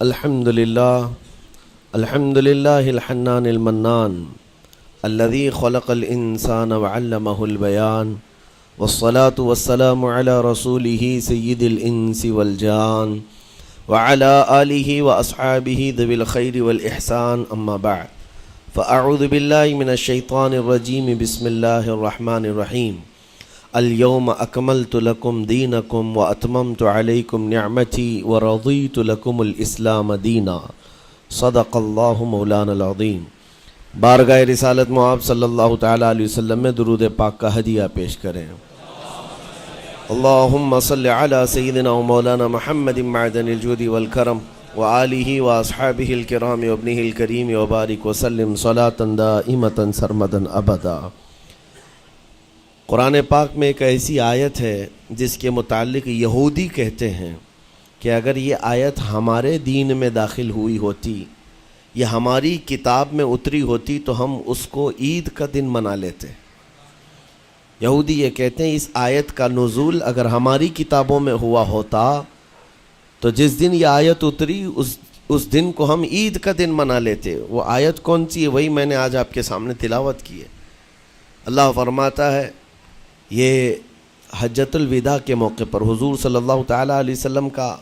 الحمد لله الحنان المنان الذي خلق الإنسان وعلمه البيان والصلاة والسلام على رسوله سيد الإنس والجان وعلى آله وأصحابه ذوي الخير والإحسان أما بعد فأعوذ بالله من الشيطان الرجيم بسم الله الرحمن الرحيم اليوم أكملت لكم دينكم وأتممت عليكم نعمتي ورضيت لكم الإسلام دينا صدق الله مولانا العظيم۔ بارگاہ رسالت معاب صلی اللہ تعالیٰ علیہ وسلم میں درود پاک کا ہدیہ پیش کریں۔ اللہم صلی علی سیدنا و مولانا محمد معدن الجود والکرم وآلہ واصحابہ الکرام وابنہ الکریم وبارک وسلم صلاة دائمة سرمدا ابدا۔ قرآن پاک میں ایک ایسی آیت ہے جس کے متعلق یہودی کہتے ہیں کہ اگر یہ آیت ہمارے دین میں داخل ہوئی ہوتی یا ہماری کتاب میں اتری ہوتی تو ہم اس کو عید کا دن منا لیتے۔ یہودی یہ کہتے ہیں اس آیت کا نزول اگر ہماری کتابوں میں ہوا ہوتا تو جس دن یہ آیت اتری اس دن کو ہم عید کا دن منا لیتے۔ وہ آیت کون سی ہے وہی میں نے آج آپ کے سامنے تلاوت کی ہے۔ اللہ فرماتا ہے یہ حجۃ الوداع کے موقع پر حضور صلی اللہ تعالیٰ علیہ وسلم کا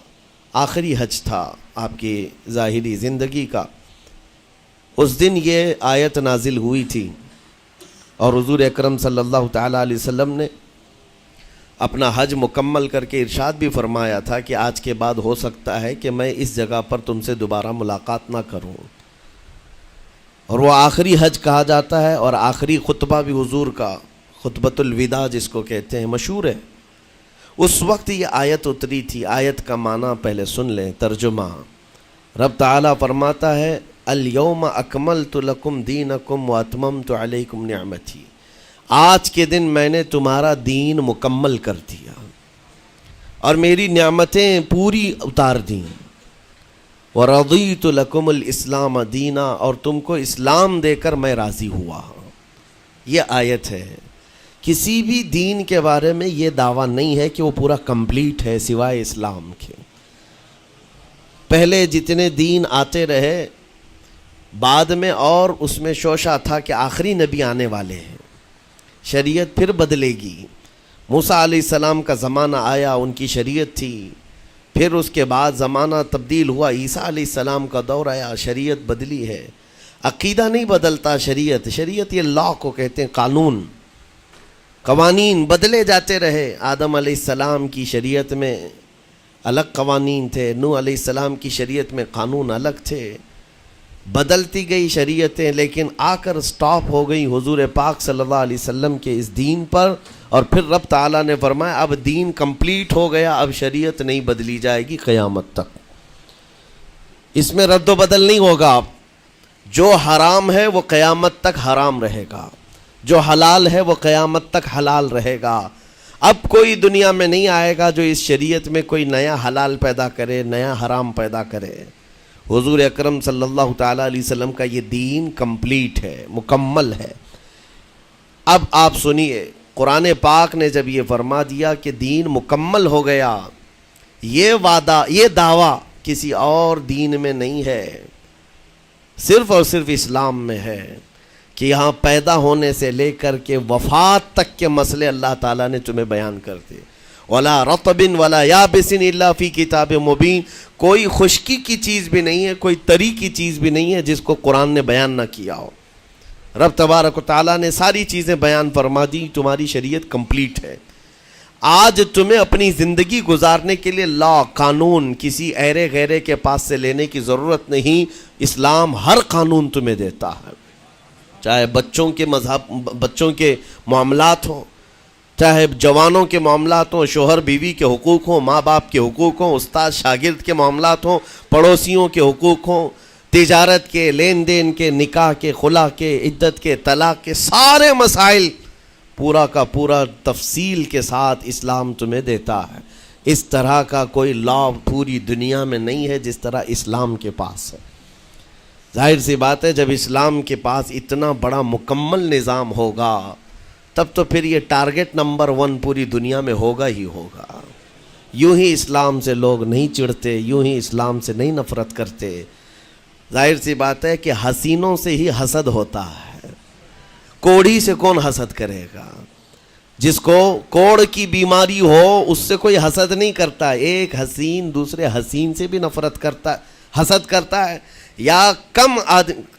آخری حج تھا آپ کی ظاہری زندگی کا۔ اس دن یہ آیت نازل ہوئی تھی اور حضور اکرم صلی اللہ تعالیٰ علیہ وسلم نے اپنا حج مکمل کر کے ارشاد بھی فرمایا تھا کہ آج کے بعد ہو سکتا ہے کہ میں اس جگہ پر تم سے دوبارہ ملاقات نہ کروں۔ اور وہ آخری حج کہا جاتا ہے اور آخری خطبہ بھی حضور کا خطبۃ الوداع جس کو کہتے ہیں مشہور ہے۔ اس وقت یہ آیت اتری تھی۔ آیت کا معنی پہلے سن لیں، ترجمہ۔ رب تعالیٰ فرماتا ہے الیوم اکملت لکم دینکم واتممت علیکم نعمتی، آج کے دن میں نے تمہارا دین مکمل کر دیا اور میری نعمتیں پوری اتار دیں۔ ورضیت لکم الاسلام دینا، اور تم کو اسلام دے کر میں راضی ہوا۔ یہ آیت ہے۔ کسی بھی دین کے بارے میں یہ دعویٰ نہیں ہے کہ وہ پورا کمپلیٹ ہے سوائے اسلام کے۔ پہلے جتنے دین آتے رہے بعد میں اور اس میں شوشہ تھا کہ آخری نبی آنے والے ہیں، شریعت پھر بدلے گی۔ موسیٰ علیہ السلام کا زمانہ آیا، ان کی شریعت تھی، پھر اس کے بعد زمانہ تبدیل ہوا، عیسیٰ علیہ السلام کا دور آیا، شریعت بدلی ہے۔ عقیدہ نہیں بدلتا، شریعت یہ لا کو کہتے ہیں، قوانین بدلے جاتے رہے۔ آدم علیہ السلام کی شریعت میں الگ قوانین تھے، نوح علیہ السلام کی شریعت میں قانون الگ تھے، بدلتی گئی شریعتیں، لیکن آ کر سٹاپ ہو گئی حضور پاک صلی اللہ علیہ وسلم کے اس دین پر۔ اور پھر رب تعالیٰ نے فرمایا اب دین کمپلیٹ ہو گیا، اب شریعت نہیں بدلی جائے گی قیامت تک، اس میں رد و بدل نہیں ہوگا۔ جو حرام ہے وہ قیامت تک حرام رہے گا، جو حلال ہے وہ قیامت تک حلال رہے گا۔ اب کوئی دنیا میں نہیں آئے گا جو اس شریعت میں کوئی نیا حلال پیدا کرے، نیا حرام پیدا کرے۔ حضور اکرم صلی اللہ تعالیٰ علیہ وسلم کا یہ دین کمپلیٹ ہے، مکمل ہے۔ اب آپ سنیے، قرآن پاک نے جب یہ فرما دیا کہ دین مکمل ہو گیا، یہ وعدہ، یہ دعویٰ کسی اور دین میں نہیں ہے، صرف اور صرف اسلام میں ہے کہ یہاں پیدا ہونے سے لے کر کے وفات تک کے مسئلے اللہ تعالیٰ نے تمہیں بیان کر دیے۔ وَلَا رَطْبٍ وَلَا يَابِسٍ إِلَّا فِي كِتَابٍ مُبِينٍ، کوئی خشکی کی چیز بھی نہیں ہے، کوئی تری کی چیز بھی نہیں ہے جس کو قرآن نے بیان نہ کیا ہو۔ رب تبارک و تعالیٰ نے ساری چیزیں بیان فرما دی، تمہاری شریعت کمپلیٹ ہے۔ آج تمہیں اپنی زندگی گزارنے کے لیے لا، قانون کسی ایرے غیرے کے پاس سے لینے کی ضرورت نہیں۔ اسلام ہر قانون تمہیں دیتا ہے، چاہے بچوں کے معاملات ہوں، چاہے جوانوں کے معاملات ہوں، شوہر بیوی کے حقوق ہوں، ماں باپ کے حقوق ہوں، استاد شاگرد کے معاملات ہوں، پڑوسیوں کے حقوق ہوں، تجارت کے، لین دین کے، نکاح کے، خلا کے، عدت کے، طلاق کے، سارے مسائل پورا کا پورا تفصیل کے ساتھ اسلام تمہیں دیتا ہے۔ اس طرح کا کوئی لا پوری دنیا میں نہیں ہے جس طرح اسلام کے پاس ہے۔ ظاہر سی بات ہے جب اسلام کے پاس اتنا بڑا مکمل نظام ہوگا تب تو پھر یہ ٹارگٹ نمبر 1 پوری دنیا میں ہوگا ہی ہوگا۔ یوں ہی اسلام سے لوگ نہیں چڑھتے، یوں ہی اسلام سے نہیں نفرت کرتے۔ ظاہر سی بات ہے کہ حسینوں سے ہی حسد ہوتا ہے، کوڑی سے کون حسد کرے گا؟ جس کو کوڑ کی بیماری ہو اس سے کوئی حسد نہیں کرتا۔ ایک حسین دوسرے حسین سے بھی نفرت کرتا، حسد کرتا ہے، یا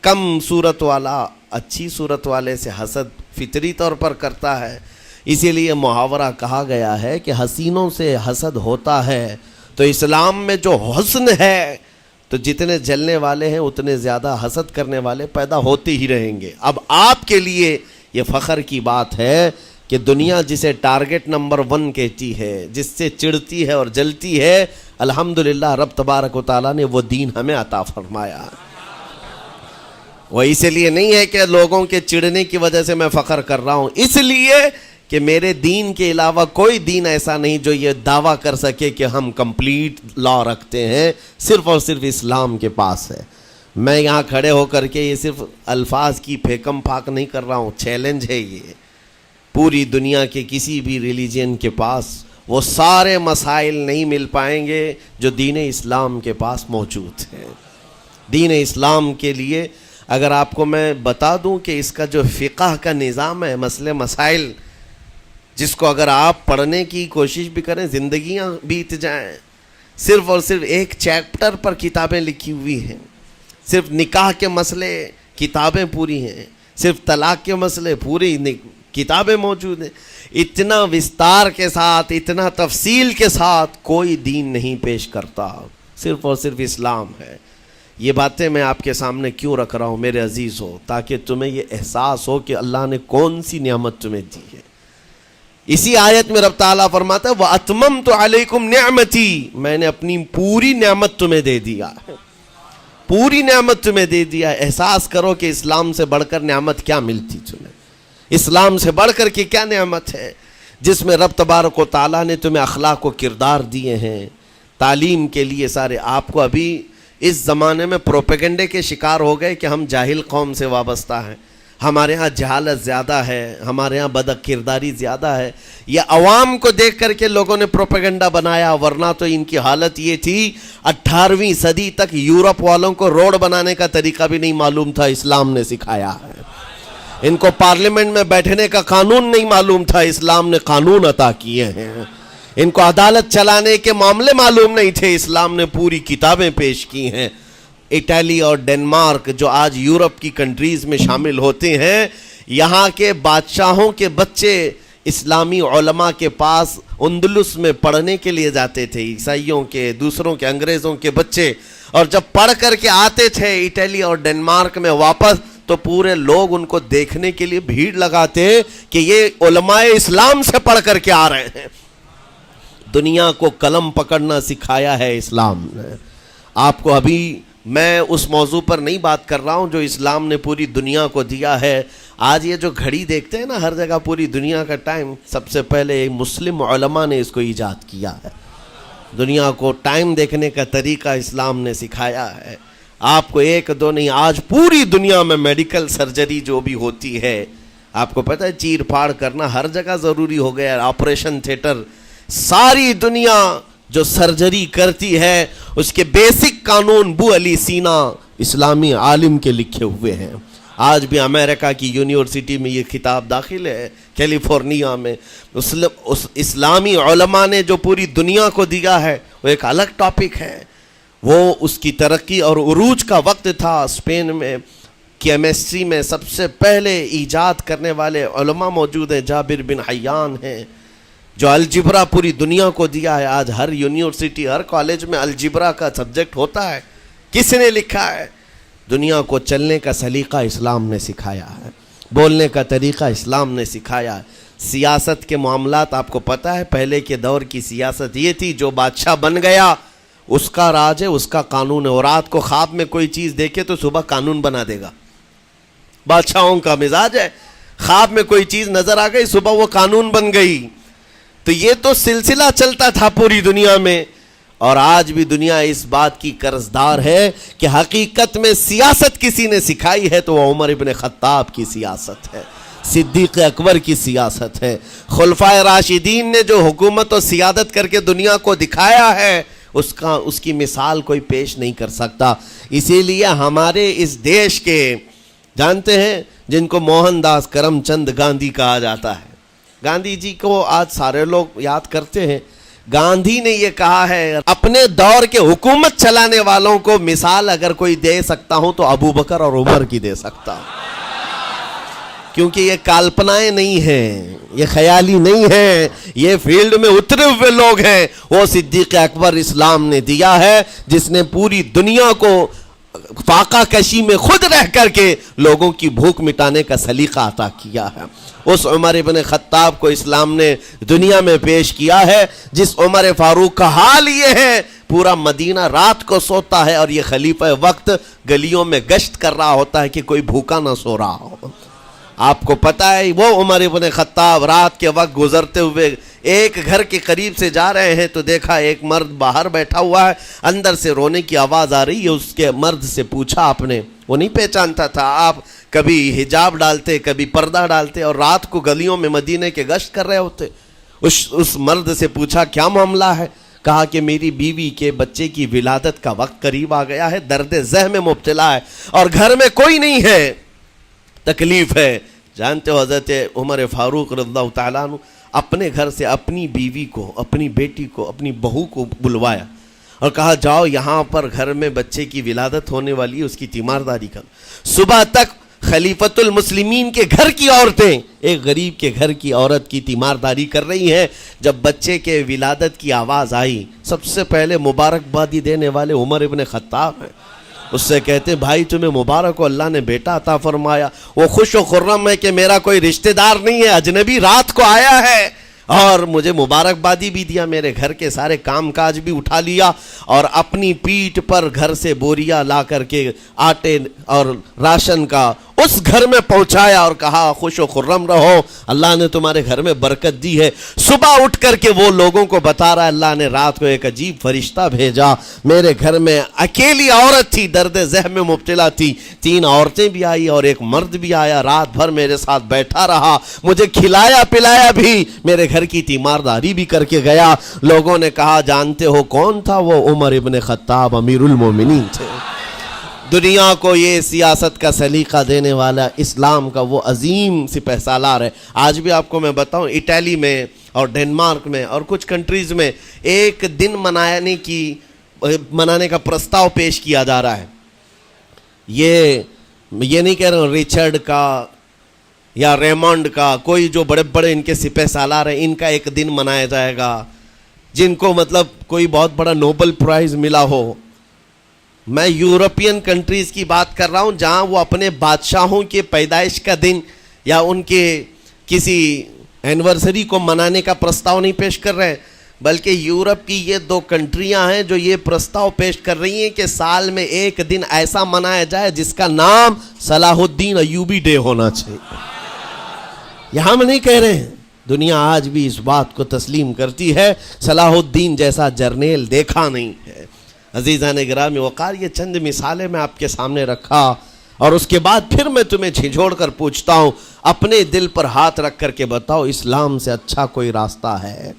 کم صورت والا اچھی صورت والے سے حسد فطری طور پر کرتا ہے۔ اسی لیے محاورہ کہا گیا ہے کہ حسینوں سے حسد ہوتا ہے، تو اسلام میں جو حسن ہے تو جتنے جلنے والے ہیں اتنے زیادہ حسد کرنے والے پیدا ہوتے ہی رہیں گے۔ اب آپ کے لیے یہ فخر کی بات ہے کہ دنیا جسے ٹارگٹ نمبر 1 کہتی ہے، جس سے چڑھتی ہے اور جلتی ہے، الحمدللہ رب تبارک و تعالیٰ نے وہ دین ہمیں عطا فرمایا۔ وہ اس لیے نہیں ہے کہ لوگوں کے چڑھنے کی وجہ سے میں فخر کر رہا ہوں، اس لیے کہ میرے دین کے علاوہ کوئی دین ایسا نہیں جو یہ دعویٰ کر سکے کہ ہم کمپلیٹ لا رکھتے ہیں، صرف اور صرف اسلام کے پاس ہے۔ میں یہاں کھڑے ہو کر کے یہ صرف الفاظ کی پھیکم پھاک نہیں کر رہا ہوں، چیلنج ہے یہ۔ پوری دنیا کے کسی بھی ریلیجن کے پاس وہ سارے مسائل نہیں مل پائیں گے جو دین اسلام کے پاس موجود ہیں۔ دین اسلام کے لیے اگر آپ کو میں بتا دوں کہ اس کا جو فقہ کا نظام ہے، مسئلے مسائل، جس کو اگر آپ پڑھنے کی کوشش بھی کریں زندگیاں بیت جائیں، صرف اور صرف ایک چیپٹر پر کتابیں لکھی ہوئی ہیں، صرف نکاح کے مسئلے کتابیں پوری ہیں، صرف طلاق کے مسئلے پوری کتابیں موجود ہیں۔ اتنا وستار کے ساتھ، اتنا تفصیل کے ساتھ کوئی دین نہیں پیش کرتا، صرف اور صرف اسلام ہے۔ یہ باتیں میں آپ کے سامنے کیوں رکھ رہا ہوں میرے عزیز ہو؟ تاکہ تمہیں یہ احساس ہو کہ اللہ نے کون سی نعمت تمہیں دی ہے۔ اسی آیت میں رب تعالیٰ فرماتا ہے وَأَتْمَمْتُ عَلَيْكُمْ نِعْمَتِي، میں نے اپنی پوری نعمت تمہیں دے دیا ہے، پوری نعمت تمہیں دے دیا ہے۔ احساس کرو کہ اسلام سے بڑھ کر نعمت کیا ملتی تمہیں، اسلام سے بڑھ کر کے کیا نعمت ہے، جس میں رب تبارک و تعالیٰ نے تمہیں اخلاق و کردار دیے ہیں، تعلیم کے لیے سارے۔ آپ کو ابھی اس زمانے میں پروپیگنڈے کے شکار ہو گئے کہ ہم جاہل قوم سے وابستہ ہیں، ہمارے ہاں جہالت زیادہ ہے، ہمارے ہاں بد کرداری زیادہ ہے۔ یہ عوام کو دیکھ کر کے لوگوں نے پروپیگنڈا بنایا، ورنہ تو ان کی حالت یہ تھی 18ویں صدی تک یورپ والوں کو روڈ بنانے کا طریقہ بھی نہیں معلوم تھا، اسلام نے سکھایا ہے۔ ان کو پارلیمنٹ میں بیٹھنے کا قانون نہیں معلوم تھا، اسلام نے قانون عطا کیے ہیں۔ ان کو عدالت چلانے کے معاملے معلوم نہیں تھے، اسلام نے پوری کتابیں پیش کی ہیں۔ اٹلی اور ڈنمارک جو آج یورپ کی کنٹریز میں شامل ہوتے ہیں، یہاں کے بادشاہوں کے بچے اسلامی علماء کے پاس اندلس میں پڑھنے کے لیے جاتے تھے، عیسائیوں کے، دوسروں کے، انگریزوں کے بچے، اور جب پڑھ کر کے آتے تھے اٹلی اور ڈنمارک میں واپس تو پورے لوگ ان کو دیکھنے کے لیے بھیڑ لگاتے کہ یہ علماء اسلام سے پڑھ کر کے آ رہے ہیں۔ دنیا کو قلم پکڑنا سکھایا ہے اسلام نے۔ آپ کو ابھی میں اس موضوع پر نہیں بات کر رہا ہوں جو اسلام نے پوری دنیا کو دیا ہے۔ آج یہ جو گھڑی دیکھتے ہیں نا ہر جگہ پوری دنیا کا ٹائم، سب سے پہلے مسلم علماء نے اس کو ایجاد کیا ہے۔ دنیا کو ٹائم دیکھنے کا طریقہ اسلام نے سکھایا ہے۔ آپ کو ایک دو نہیں، آج پوری دنیا میں میڈیکل سرجری جو بھی ہوتی ہے، آپ کو پتہ ہے چیر پھاڑ کرنا ہر جگہ ضروری ہو گیا ہے، آپریشن تھیٹر، ساری دنیا جو سرجری کرتی ہے اس کے بیسک قانون بو علی سینا اسلامی عالم کے لکھے ہوئے ہیں۔ آج بھی امریکہ کی یونیورسٹی میں یہ کتاب داخل ہے، کیلیفورنیا میں۔ اسلامی علماء نے جو پوری دنیا کو دیا ہے وہ ایک الگ ٹاپک ہے۔ وہ اس کی ترقی اور عروج کا وقت تھا۔ اسپین میں کیمسٹری میں سب سے پہلے ایجاد کرنے والے علماء موجود ہیں، جابر بن حیان ہیں، جو الجبرا پوری دنیا کو دیا ہے۔ آج ہر یونیورسٹی، ہر کالج میں الجبرا کا سبجیکٹ ہوتا ہے۔ کس نے لکھا ہے؟ دنیا کو چلنے کا سلیقہ اسلام نے سکھایا ہے، بولنے کا طریقہ اسلام نے سکھایا ہے۔ سیاست کے معاملات آپ کو پتہ ہے، پہلے کے دور کی سیاست یہ تھی جو بادشاہ بن گیا اس کا راج ہے، اس کا قانون ہے، اور رات کو خواب میں کوئی چیز دیکھے تو صبح قانون بنا دے گا۔ بادشاہوں کا مزاج ہے، خواب میں کوئی چیز نظر آ گئی صبح وہ قانون بن گئی۔ تو یہ تو سلسلہ چلتا تھا پوری دنیا میں، اور آج بھی دنیا اس بات کی قرضدار ہے کہ حقیقت میں سیاست کسی نے سکھائی ہے تو وہ عمر ابن خطاب کی سیاست ہے۔ صدیق اکبر کی سیاست ہے۔ خلفائے راشدین نے جو حکومت و سیادت کر کے دنیا کو دکھایا ہے اس کی مثال کوئی پیش نہیں کر سکتا۔ اسی لیے ہمارے اس دیش کے جانتے ہیں جن کو موہن داس کرم چند گاندھی کہا جاتا ہے، گاندھی جی کو آج سارے لوگ یاد کرتے ہیں۔ گاندھی نے یہ کہا ہے اپنے دور کے حکومت چلانے والوں کو مثال اگر کوئی دے سکتا ہوں تو ابو بکر اور عمر کی دے سکتا ہوں، کیونکہ یہ کالپنائیں نہیں ہیں، یہ خیالی نہیں ہیں، یہ فیلڈ میں اترے ہوئے لوگ ہیں۔ وہ صدیق اکبر اسلام نے دیا ہے جس نے پوری دنیا کو فاقہ کشی میں خود رہ کر کے لوگوں کی بھوک مٹانے کا سلیقہ عطا کیا ہے۔ اس عمر ابن خطاب کو اسلام نے دنیا میں پیش کیا ہے جس عمر فاروق کا حال یہ ہے پورا مدینہ رات کو سوتا ہے اور یہ خلیفہ وقت گلیوں میں گشت کر رہا ہوتا ہے کہ کوئی بھوکا نہ سو رہا ہو۔ آپ کو پتہ ہے وہ عمر ابن خطاب رات کے وقت گزرتے ہوئے ایک گھر کے قریب سے جا رہے ہیں تو دیکھا ایک مرد باہر بیٹھا ہوا ہے، اندر سے رونے کی آواز آ رہی ہے۔ اس کے مرد سے پوچھا آپ نے، وہ نہیں پہچانتا تھا، آپ کبھی حجاب ڈالتے کبھی پردہ ڈالتے اور رات کو گلیوں میں مدینے کے گشت کر رہے ہوتے۔ اس مرد سے پوچھا کیا معاملہ ہے؟ کہا کہ میری بیوی کے بچے کی ولادت کا وقت قریب آ گیا ہے، درد ذہ میں مبتلا ہے اور گھر میں کوئی نہیں ہے، تکلیف ہے۔ جانتے ہو حضرت عمر فاروق رضی اللہ تعالیٰ عنہ اپنے گھر سے اپنی بیوی کو، اپنی بیٹی کو، اپنی بہو کو بلوایا اور کہا جاؤ یہاں پر گھر میں بچے کی ولادت ہونے والی ہے، اس کی تیمارداری کر۔ صبح تک خلیفۃ المسلمین کے گھر کی عورتیں ایک غریب کے گھر کی عورت کی تیمارداری کر رہی ہیں۔ جب بچے کے ولادت کی آواز آئی سب سے پہلے مبارکبادی دینے والے عمر ابن خطاب ہیں۔ اس سے کہتے بھائی تمہیں مبارک ہو، اللہ نے بیٹا عطا فرمایا۔ وہ خوش و خرم ہے کہ میرا کوئی رشتہ دار نہیں ہے، اجنبی رات کو آیا ہے اور مجھے مبارکبادی بھی دیا، میرے گھر کے سارے کام کاج بھی اٹھا لیا اور اپنی پیٹھ پر گھر سے بوریا لا کر کے آٹے اور راشن کا اس گھر میں پہنچایا اور کہا خوش و خرم رہو، اللہ نے تمہارے گھر میں برکت دی ہے۔ صبح اٹھ کر کے وہ لوگوں کو بتا رہا ہے اللہ نے رات کو ایک عجیب فرشتہ بھیجا، میرے گھر میں اکیلی عورت تھی، درد ذہ میں مبتلا تھی، 3 عورتیں بھی آئی اور ایک مرد بھی آیا، رات بھر میرے ساتھ بیٹھا رہا، مجھے کھلایا پلایا بھی، میرے گھر کی تیمارداری بھی کر کے گیا۔ لوگوں نے کہا جانتے ہو کون تھا؟ وہ عمر ابن خطاب امیر المومنین تھے۔ دنیا کو یہ سیاست کا سلیقہ دینے والا اسلام کا وہ عظیم سپہ سالار ہے۔ آج بھی آپ کو میں بتاؤں اٹلی میں اور ڈنمارک میں اور کچھ کنٹریز میں ایک دن منانے کا پرستاؤ پیش کیا جا رہا ہے۔ یہ نہیں کہہ رہا ہوں ریچرڈ کا یا ریمونڈ کا، کوئی جو بڑے بڑے ان کے سپہ سالار ہیں ان کا ایک دن منایا جائے گا جن کو مطلب کوئی بہت بڑا نوبل پرائز ملا ہو۔ میں یورپین کنٹریز کی بات کر رہا ہوں جہاں وہ اپنے بادشاہوں کے پیدائش کا دن یا ان کے کسی اینیورسری کو منانے کا پرستاؤ نہیں پیش کر رہے، بلکہ یورپ کی یہ 2 کنٹریاں ہیں جو یہ پرستاؤ پیش کر رہی ہیں کہ سال میں ایک دن ایسا منایا جائے جس کا نام صلاح الدین ایوبی ڈے ہونا چاہیے۔ یہاں ہم نہیں کہہ رہے ہیں، دنیا آج بھی اس بات کو تسلیم کرتی ہے، صلاح الدین جیسا جرنیل دیکھا نہیں ہے۔ عزیزان گرامی وقار، یہ چند مثالیں میں آپ کے سامنے رکھا اور اس کے بعد پھر میں تمہیں جھنجھوڑ کر پوچھتا ہوں، اپنے دل پر ہاتھ رکھ کر کے بتاؤ اسلام سے اچھا کوئی راستہ ہے؟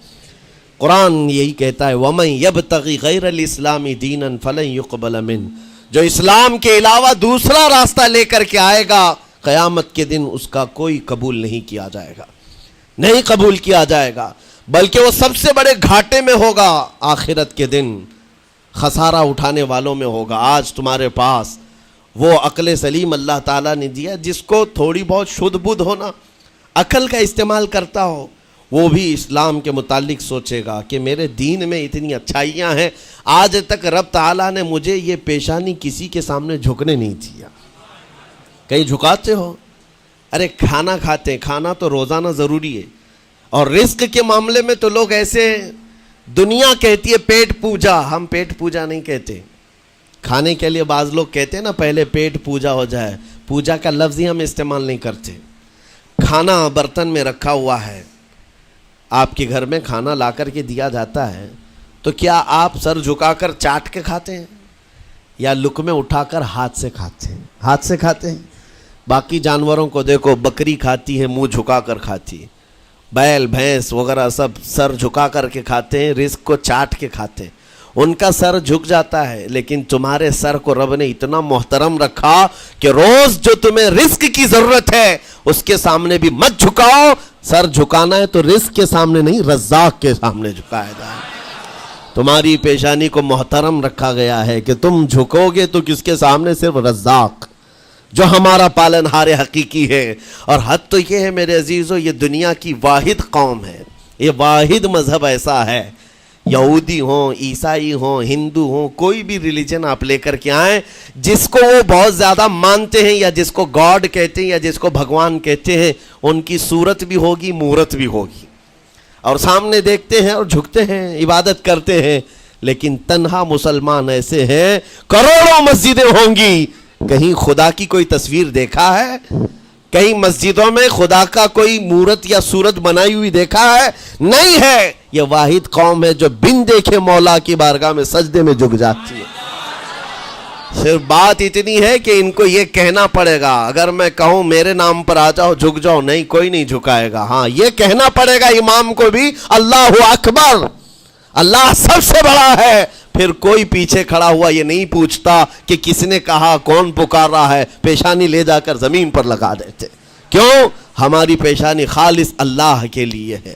قرآن یہی کہتا ہے وَمَن يَبْتَغِ غَيْرَ الْإِسْلَامِ دِينًا فَلَن يُقْبَلَ مِنْهُ، جو اسلام کے علاوہ دوسرا راستہ لے کر کے آئے گا قیامت کے دن اس کا کوئی قبول نہیں کیا جائے گا، نہیں قبول کیا جائے گا، بلکہ وہ سب سے بڑے گھاٹے میں ہوگا، آخرت کے دن خسارہ اٹھانے والوں میں ہوگا۔ آج تمہارے پاس وہ عقل سلیم اللہ تعالیٰ نے دیا، جس کو تھوڑی بہت شدھ بدھ ہونا، عقل کا استعمال کرتا ہو، وہ بھی اسلام کے متعلق سوچے گا کہ میرے دین میں اتنی اچھائیاں ہیں، آج تک رب تعالیٰ نے مجھے یہ پیشانی کسی کے سامنے جھکنے نہیں دیا۔ کہیں جھکاتے ہو؟ ارے کھانا کھاتے ہیں، کھانا تو روزانہ ضروری ہے، اور رزق کے معاملے میں تو لوگ ایسے دنیا کہتی ہے پیٹ پوجا، ہم پیٹ پوجا نہیں کہتے۔ کھانے کے لیے بعض لوگ کہتے ہیں نا پہلے پیٹ پوجا ہو جائے، پوجا کا لفظ ہی ہم استعمال نہیں کرتے۔ کھانا برتن میں رکھا ہوا ہے، آپ کے گھر میں کھانا لا کر کے دیا جاتا ہے تو کیا آپ سر جھکا کر چاٹ کے کھاتے ہیں یا لقمے اٹھا کر ہاتھ سے کھاتے ہیں؟ ہاتھ سے کھاتے ہیں۔ باقی جانوروں کو دیکھو، بکری کھاتی ہے منہ جھکا کر کھاتی ہے، بیل بھینس وغیرہ سب سر جھکا کر کے کھاتے ہیں، رزق کو چاٹ کے کھاتے ہیں، ان کا سر جھک جاتا ہے، لیکن تمہارے سر کو رب نے اتنا محترم رکھا کہ روز جو تمہیں رزق کی ضرورت ہے اس کے سامنے بھی مت جھکاؤ. سر جھکانا ہے تو رزق کے سامنے نہیں، رزاق کے سامنے جھکایا جائے. تمہاری پیشانی کو محترم رکھا گیا ہے کہ تم جھکو گے تو کس کے سامنے؟ صرف رزاق جو ہمارا پالنہار حقیقی ہے. اور حد تو یہ ہے میرے عزیزو، یہ دنیا کی واحد قوم ہے، یہ واحد مذہب ایسا ہے، یہودی ہوں، عیسائی ہوں، ہندو ہوں، کوئی بھی ریلیجن آپ لے کر کے آئیں، جس کو وہ بہت زیادہ مانتے ہیں یا جس کو گاڈ کہتے ہیں یا جس کو بھگوان کہتے ہیں، ان کی صورت بھی ہوگی، مورت بھی ہوگی، اور سامنے دیکھتے ہیں اور جھکتے ہیں، عبادت کرتے ہیں. لیکن تنہا مسلمان ایسے ہیں، کروڑوں مسجدیں ہوں گی، کہیں خدا کی کوئی تصویر دیکھا ہے؟ کہیں مسجدوں میں خدا کا کوئی مورت یا صورت بنائی ہوئی دیکھا ہے؟ نہیں ہے. یہ واحد قوم ہے جو بن دیکھے مولا کی بارگاہ میں سجدے میں جھک جاتی ہے. صرف بات اتنی ہے کہ ان کو یہ کہنا پڑے گا، اگر میں کہوں میرے نام پر آ جاؤ جھک جاؤ، نہیں، کوئی نہیں جھکائے گا. ہاں، یہ کہنا پڑے گا امام کو بھی، اللہ اکبر، اللہ سب سے بڑا ہے. پھر کوئی پیچھے کھڑا ہوا یہ نہیں پوچھتا کہ کس نے کہا، کون پکار رہا ہے، پیشانی لے جا کر زمین پر لگا دیتے. کیوں؟ ہماری پیشانی خالص اللہ کے لیے ہے.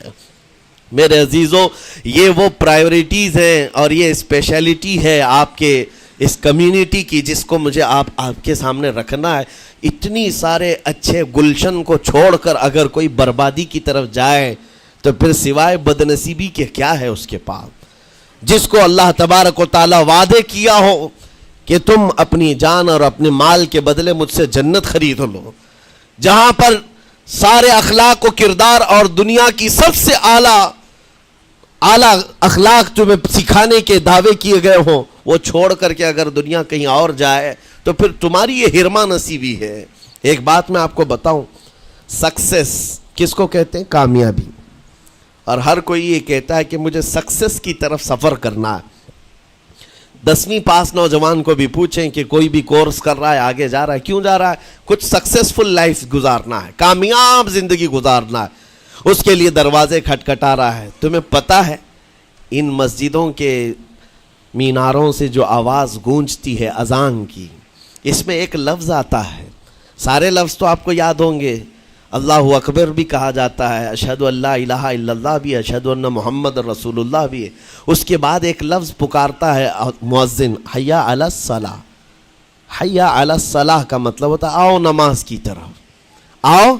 میرے عزیزو، یہ وہ پرائیورٹیز ہیں اور یہ اسپیشلٹی ہے آپ کے اس کمیونٹی کی، جس کو مجھے آپ کے سامنے رکھنا ہے. اتنی سارے اچھے گلشن کو چھوڑ کر اگر کوئی بربادی کی طرف جائے تو پھر سوائے بدنصیبی کے کیا ہے اس کے پاس؟ جس کو اللہ تبارک و تعالیٰ وعدے کیا ہو کہ تم اپنی جان اور اپنے مال کے بدلے مجھ سے جنت خرید لو، جہاں پر سارے اخلاق و کردار اور دنیا کی سب سے اعلیٰ اخلاق تمہیں سکھانے کے دعوے کیے گئے ہوں، وہ چھوڑ کر کے اگر دنیا کہیں اور جائے تو پھر تمہاری یہ ہرما نصیبی ہے. ایک بات میں آپ کو بتاؤں، سکسیس کس کو کہتے ہیں؟ کامیابی. اور ہر کوئی یہ کہتا ہے کہ مجھے سکسیس کی طرف سفر کرنا ہے. 10ویں پاس نوجوان کو بھی پوچھیں کہ کوئی بھی کورس کر رہا ہے، آگے جا رہا ہے، کیوں جا رہا ہے؟ کچھ سکسیسفل لائف گزارنا ہے، کامیاب زندگی گزارنا ہے، اس کے لیے دروازے کھٹکھٹا رہا ہے. تمہیں پتہ ہے ان مسجدوں کے میناروں سے جو آواز گونجتی ہے اذان کی، اس میں ایک لفظ آتا ہے، سارے لفظ تو آپ کو یاد ہوں گے، اللہ اکبر بھی کہا جاتا ہے، اشہد ان لا الہ الا اللہ بھی، اشہد ان محمد رسول اللہ بھی ہے. اس کے بعد ایک لفظ پکارتا ہے مؤذن، حی علی الصلاۃ. حی علی الصلاۃ کا مطلب ہوتا ہے آؤ نماز کی طرف، آؤ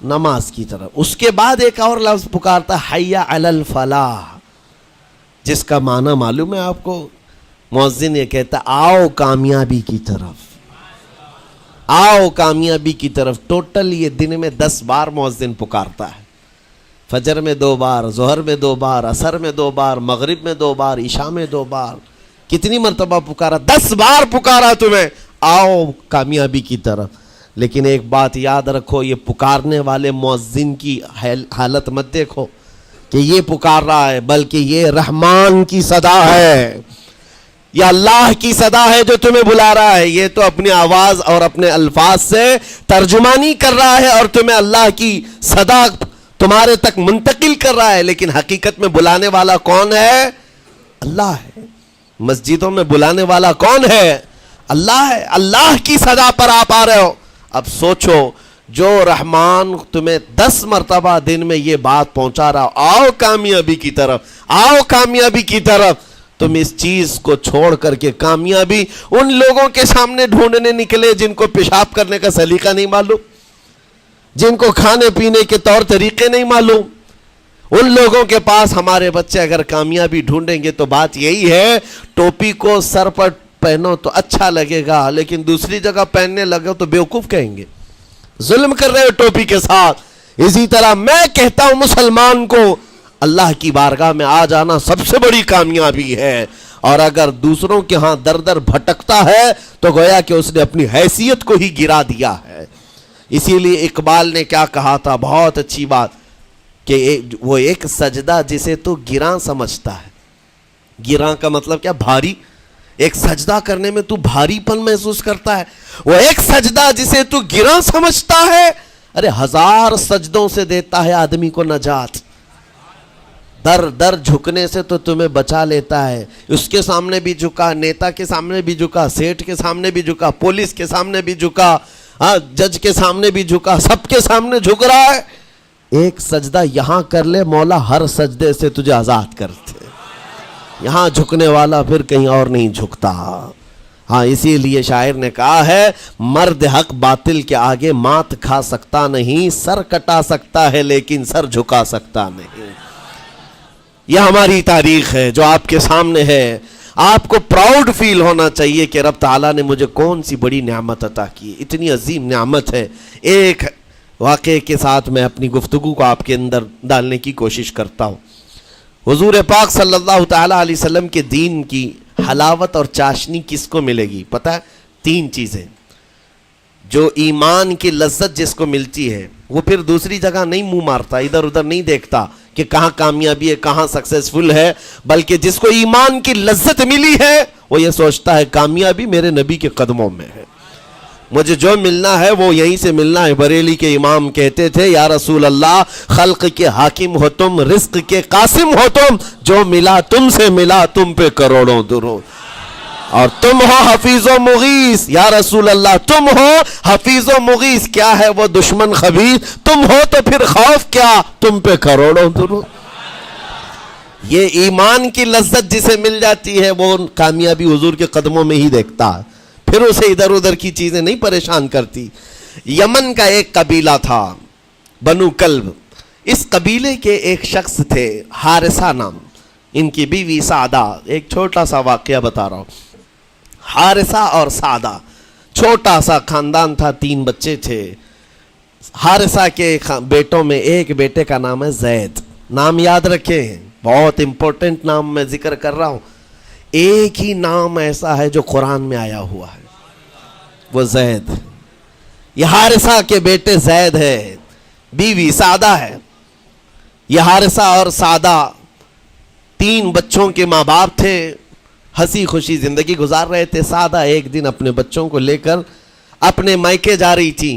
نماز کی طرف. اس کے بعد ایک اور لفظ پکارتا ہے حی علی الفلاح، جس کا معنی معلوم ہے آپ کو؟ مؤذن یہ کہتا ہے آؤ کامیابی کی طرف، آؤ کامیابی کی طرف. ٹوٹل یہ دن میں 10 بار مؤذن پکارتا ہے. فجر میں 2 بار، ظہر میں 2 بار، عصر میں 2 بار، مغرب میں 2 بار، عشاء میں 2 بار. کتنی مرتبہ پکارا؟ 10 بار پکارا تمہیں، آؤ کامیابی کی طرف. لیکن ایک بات یاد رکھو، یہ پکارنے والے مؤذن کی حالت مت دیکھو کہ یہ پکار رہا ہے، بلکہ یہ رحمان کی صدا ہے، یہ اللہ کی صدا ہے جو تمہیں بلا رہا ہے. یہ تو اپنی آواز اور اپنے الفاظ سے ترجمانی کر رہا ہے اور تمہیں اللہ کی صدا تمہارے تک منتقل کر رہا ہے. لیکن حقیقت میں بلانے والا کون ہے؟ اللہ ہے. مسجدوں میں بلانے والا کون ہے؟ اللہ ہے. اللہ کی صدا پر آپ آ رہے ہو. اب سوچو، جو رحمان تمہیں 10 مرتبہ دن میں یہ بات پہنچا رہا، آؤ کامیابی کی طرف، آؤ کامیابی کی طرف، تم اس چیز کو چھوڑ کر کے کامیابی ان لوگوں کے سامنے ڈھونڈنے نکلے جن کو پیشاب کرنے کا سلیقہ نہیں معلوم، جن کو کھانے پینے کے طور طریقے نہیں معلوم. ان لوگوں کے پاس ہمارے بچے اگر کامیابی ڈھونڈیں گے تو بات یہی ہے، ٹوپی کو سر پر پہنو تو اچھا لگے گا، لیکن دوسری جگہ پہننے لگو تو بیوقوف کہیں گے، ظلم کر رہے ہو ٹوپی کے ساتھ. اسی طرح میں کہتا ہوں مسلمان کو اللہ کی بارگاہ میں آ جانا سب سے بڑی کامیابی ہے. اور اگر دوسروں کے ہاں در در بھٹکتا ہے تو گویا کہ اس نے اپنی حیثیت کو ہی گرا دیا ہے. اسی لیے اقبال نے کیا کہا تھا، بہت اچھی بات، کہ وہ ایک سجدہ جسے تو گراں سمجھتا ہے. گراں کا مطلب کیا؟ بھاری. ایک سجدہ کرنے میں تو بھاری پن محسوس کرتا ہے، وہ ایک سجدہ جسے تو گراں سمجھتا ہے، ارے 1000 سجدوں سے دیتا ہے آدمی کو نجات۔ در در جھکنے سے تو تمہیں بچا لیتا ہے، اس کے سامنے بھی جھکا، نیتا کے سامنے بھی جھکا، سیٹھ کے سامنے بھی جھکا، پولیس کے سامنے بھی جھکا، جج کے سامنے بھی جھکا، سب کے سامنے جھک رہا ہے۔ ایک سجدہ یہاں کر لے، مولا ہر سجدے سے تجھے آزاد کرتے۔ یہاں جھکنے والا پھر کہیں اور نہیں جھکتا۔ ہاں اسی لیے شاعر نے کہا ہے، مرد حق باطل کے آگے مات کھا سکتا نہیں، سر کٹا سکتا ہے لیکن سر جھکا سکتا نہیں۔ یہ ہماری تاریخ ہے جو آپ کے سامنے ہے۔ آپ کو پراؤڈ فیل ہونا چاہیے کہ رب تعالیٰ نے مجھے کون سی بڑی نعمت عطا کی، اتنی عظیم نعمت ہے۔ ایک واقعے کے ساتھ میں اپنی گفتگو کو آپ کے اندر ڈالنے کی کوشش کرتا ہوں۔ حضور پاک صلی اللہ تعالیٰ علیہ وسلم کے دین کی حلاوت اور چاشنی کس کو ملے گی پتہ ہے؟ 3 چیزیں۔ جو ایمان کی لذت جس کو ملتی ہے وہ پھر دوسری جگہ نہیں منہ مارتا، ادھر ادھر نہیں دیکھتا کہ کہاں کامیابی ہے، کہاں سکسیسفل ہے، بلکہ جس کو ایمان کی لذت ملی ہے وہ یہ سوچتا ہے کامیابی میرے نبی کے قدموں میں ہے، مجھے جو ملنا ہے وہ یہیں سے ملنا ہے۔ بریلی کے امام کہتے تھے، یا رسول اللہ خلق کے حاکم ہو تم، رزق کے قاسم ہو تم، جو ملا تم سے ملا تم پہ کروڑوں درود، اور تم ہو حفیظ و مغیث، یا رسول اللہ تم ہو حفیظ و مغیث، کیا ہے وہ دشمن خبیث، تم ہو تو پھر خوف کیا، تم پہ کروڑوں درود۔ یہ ایمان کی لذت جسے مل جاتی ہے وہ کامیابی حضور کے قدموں میں ہی دیکھتا ہے، پھر اسے ادھر ادھر کی چیزیں نہیں پریشان کرتی۔ یمن کا ایک قبیلہ تھا بنو کلب، اس قبیلے کے ایک شخص تھے حارثہ نام، ان کی بیوی سعدہ۔ ایک چھوٹا سا واقعہ بتا رہا ہوں۔ حارثہ اور سعدہ چھوٹا سا خاندان تھا، 3 بچے تھے۔ حارثہ کے بیٹوں میں ایک بیٹے کا نام ہے زید، نام یاد رکھے ہیں، بہت امپورٹنٹ نام میں ذکر کر رہا ہوں۔ ایک ہی نام ایسا ہے جو قرآن میں آیا ہوا ہے، وہ زید۔ یہ حارثہ کے بیٹے زید ہے، بیوی سعدہ ہے۔ یہ حارثہ اور سعدہ 3 بچوں کے ماں باپ تھے، ہنسی خوشی زندگی گزار رہے تھے۔ سعدہ ایک دن اپنے بچوں کو لے کر اپنے میکے جا رہی تھی،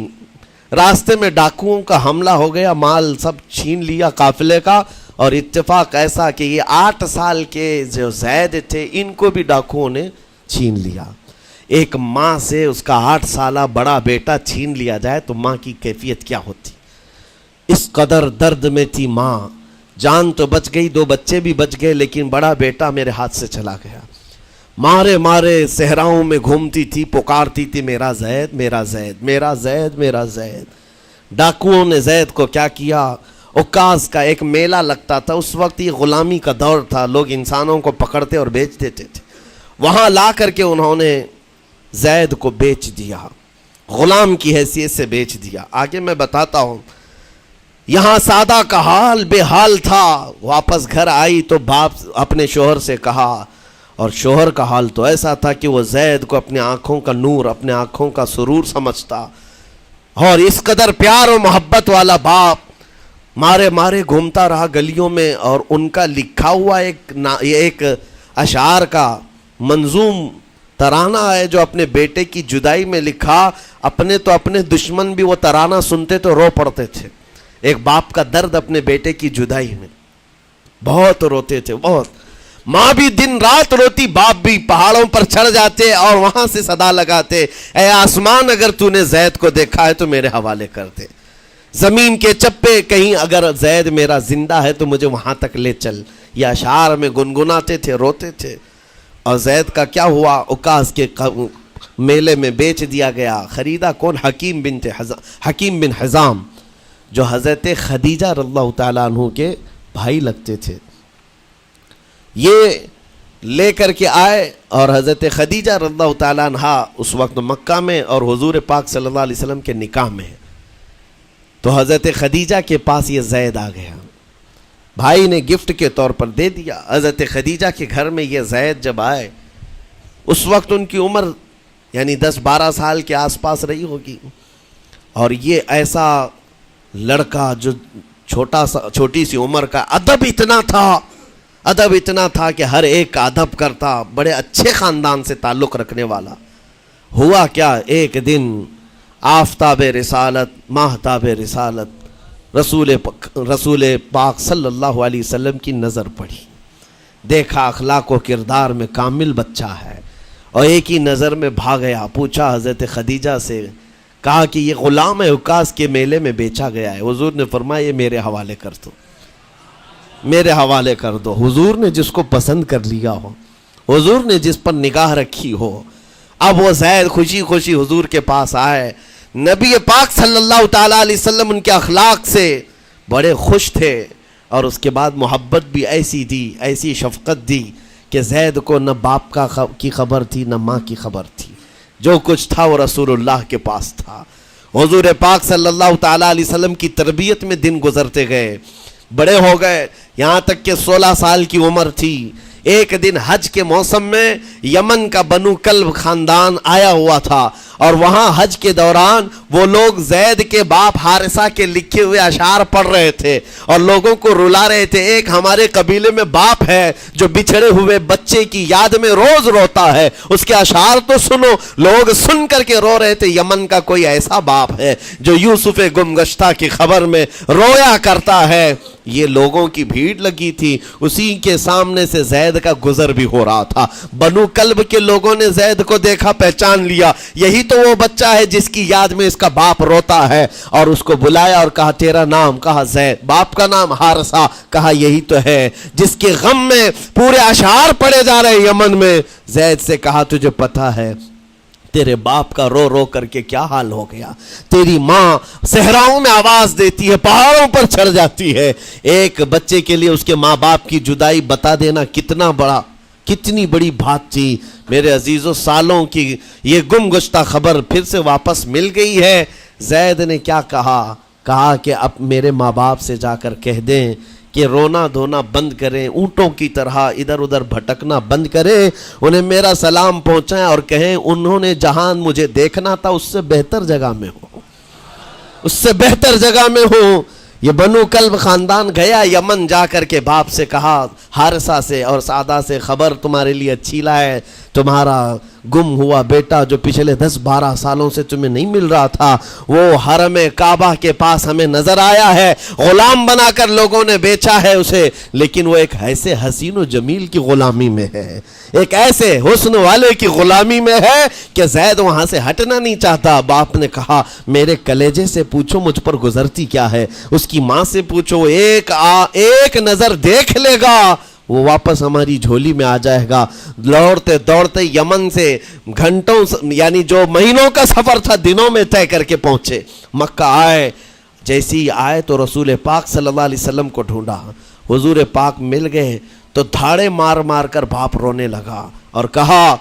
راستے میں ڈاکوؤں کا حملہ ہو گیا، مال سب چھین لیا قافلے کا، اور اتفاق ایسا کہ یہ 8 سال کے جو زید تھے ان کو بھی ڈاکوؤں نے چھین لیا۔ ایک ماں سے اس کا 8 سالہ بڑا بیٹا چھین لیا جائے تو ماں کی کیفیت کیا ہوتی؟ اس قدر درد میں تھی ماں، جان تو بچ گئی، 2 بچے بھی بچ گئے، لیکن بڑا بیٹا میرے ہاتھ سے چلا گیا۔ مارے مارے صحراؤں میں گھومتی تھی، پکارتی تھی میرا زید میرا زید میرا زید میرا زید۔ ڈاکوؤں نے زید کو کیا کیا؟ عکاظ کا ایک میلہ لگتا تھا، اس وقت یہ غلامی کا دور تھا، لوگ انسانوں کو پکڑتے اور بیچ دیتے تھے، وہاں لا کر کے انہوں نے زید کو بیچ دیا، غلام کی حیثیت سے بیچ دیا۔ آگے میں بتاتا ہوں۔ یہاں سعدہ کا حال بے حال تھا، واپس گھر آئی تو باپ اپنے شوہر سے کہا، اور شوہر کا حال تو ایسا تھا کہ وہ زید کو اپنے آنکھوں کا نور، اپنے آنکھوں کا سرور سمجھتا، اور اس قدر پیار و محبت والا باپ مارے مارے گھومتا رہا گلیوں میں، اور ان کا لکھا ہوا ایک اشعار کا منظوم ترانہ ہے جو اپنے بیٹے کی جدائی میں لکھا۔ اپنے تو اپنے دشمن بھی وہ ترانہ سنتے تو رو پڑتے تھے۔ ایک باپ کا درد اپنے بیٹے کی جدائی میں، بہت روتے تھے، بہت۔ ماں بھی دن رات روتی، باپ بھی پہاڑوں پر چڑھ جاتے اور وہاں سے صدا لگاتے، اے آسمان اگر تو نے زید کو دیکھا ہے تو میرے حوالے کر دے، زمین کے چپے کہیں اگر زید میرا زندہ ہے تو مجھے وہاں تک لے چل۔ یہ اشعار میں گنگناتے تھے، روتے تھے۔ اور زید کا کیا ہوا؟ عکاظ کے میلے میں بیچ دیا گیا۔ خریدا کون؟ حکیم بن حزام، جو حضرت خدیجہ رضی اللہ تعالیٰ عنہ کے بھائی لگتے تھے۔ یہ لے کر کے آئے اور حضرت خدیجہ رضی اللہ تعالیٰ عنہ اس وقت مکہ میں اور حضور پاک صلی اللہ علیہ وسلم کے نکاح میں ہے، تو حضرت خدیجہ کے پاس یہ زید آ گیا، بھائی نے گفٹ کے طور پر دے دیا۔ حضرت خدیجہ کے گھر میں یہ زید جب آئے، اس وقت ان کی عمر یعنی 10-12 سال کے آس پاس رہی ہوگی، اور یہ ایسا لڑکا جو چھوٹی سی عمر کا، ادب اتنا تھا، ادب اتنا تھا کہ ہر ایک کا ادب کرتا، بڑے اچھے خاندان سے تعلق رکھنے والا۔ ہوا کیا، ایک دن آفتاب رسالت، ماہتاب رسالت رسول پاک صلی اللہ علیہ وسلم کی نظر پڑی، دیکھا اخلاق و کردار میں کامل بچہ ہے، اور ایک ہی نظر میں بھاگ گیا۔ پوچھا حضرت خدیجہ سے، کہا کہ یہ غلام عکاظ کے میلے میں بیچا گیا ہے۔ حضور نے فرمایا یہ میرے حوالے کر دو، میرے حوالے کر دو۔ حضور نے جس کو پسند کر لیا ہو، حضور نے جس پر نگاہ رکھی ہو، اب وہ زید خوشی خوشی حضور کے پاس آئے۔ نبی پاک صلی اللہ تعالیٰ علیہ وسلم ان کے اخلاق سے بڑے خوش تھے، اور اس کے بعد محبت بھی ایسی دی، ایسی شفقت دی کہ زید کو نہ باپ کی خبر تھی نہ ماں کی خبر تھی، جو کچھ تھا وہ رسول اللہ کے پاس تھا۔ حضور پاک صلی اللہ تعالیٰ علیہ وسلم کی تربیت میں دن گزرتے گئے، بڑے ہو گئے، یہاں تک کہ 16 سال کی عمر تھی۔ ایک دن حج کے موسم میں یمن کا بنو کلب خاندان آیا ہوا تھا، اور وہاں حج کے دوران وہ لوگ زید کے باپ حارثہ کے لکھے ہوئے اشعار پڑھ رہے تھے اور لوگوں کو رلا رہے تھے۔ ایک ہمارے قبیلے میں باپ ہے جو بچھڑے ہوئے بچے کی یاد میں روز روتا ہے، اس کے اشعار تو سنو۔ لوگ سن کر کے رو رہے تھے، یمن کا کوئی ایسا باپ ہے جو یوسف گم گشتہ کی خبر میں رویا کرتا ہے۔ یہ لوگوں کی بھیڑ لگی تھی، اسی کے سامنے سے زید کا گزر بھی ہو رہا تھا۔ بنو کلب کے لوگوں نے زید کو دیکھا، پہچان لیا، یہی تو وہ بچہ ہے جس کی یاد میں اس کا باپ روتا ہے، اور اس کو بلایا اور کہا تیرا نام؟ کہا زید۔ باپ کا نام حارثہ؟ کہا یہی تو ہے جس کے غم میں پورے اشعار پڑھے جا رہے یمن میں۔ زید سے کہا تجھے پتہ ہے تیرے باپ کا رو رو کر کے کیا حال ہو گیا؟ تیری ماں صحراؤں میں آواز دیتی ہے، پہاڑوں پر چڑھ جاتی ہے۔ ایک بچے کے لیے اس کے ماں باپ کی جدائی بتا دینا کتنی بڑی بات تھی۔ میرے عزیزو، سالوں کی یہ گم گشتہ خبر پھر سے واپس مل گئی ہے۔ زید نے کیا کہا کہ اب میرے ماں باپ سے جا کر کہہ دیں کہ رونا دھونا بند کریں، اونٹوں کی طرح ادھر ادھر بھٹکنا بند کریں، انہیں میرا سلام پہنچائیں اور کہیں انہوں نے جہاں مجھے دیکھنا تھا اس سے بہتر جگہ میں ہوں، اس سے بہتر جگہ میں ہوں۔ یہ بنو کلب خاندان گیا یمن، جا کر کے باپ سے کہا، حارثہ سے اور سعدہ سے، خبر تمہارے لیے اچھی لائے، تمہارا گم ہوا بیٹا جو پچھلے 10-12 سالوں سے تمہیں نہیں مل رہا تھا، وہ حرم کعبہ کے پاس ہمیں نظر آیا ہے، غلام بنا کر لوگوں نے بیچا ہے اسے، لیکن وہ ایک ایسے حسین و جمیل کی غلامی میں ہے، ایک ایسے حسن والے کی غلامی میں ہے کہ زید وہاں سے ہٹنا نہیں چاہتا۔ باپ نے کہا میرے کلیجے سے پوچھو مجھ پر گزرتی کیا ہے، اس کی ماں سے پوچھو، ایک نظر دیکھ لے گا وہ واپس ہماری جھولی میں آ جائے گا۔ دوڑتے دوڑتے یمن سے گھنٹوں یعنی جو مہینوں کا سفر تھا دنوں میں طے کر کے پہنچے، مکہ آئے۔ جیسی آئے تو رسول پاک صلی اللہ علیہ وسلم کو ڈھونڈا، حضور پاک مل گئے تو دھاڑے مار مار کر باپ رونے لگا اور کہا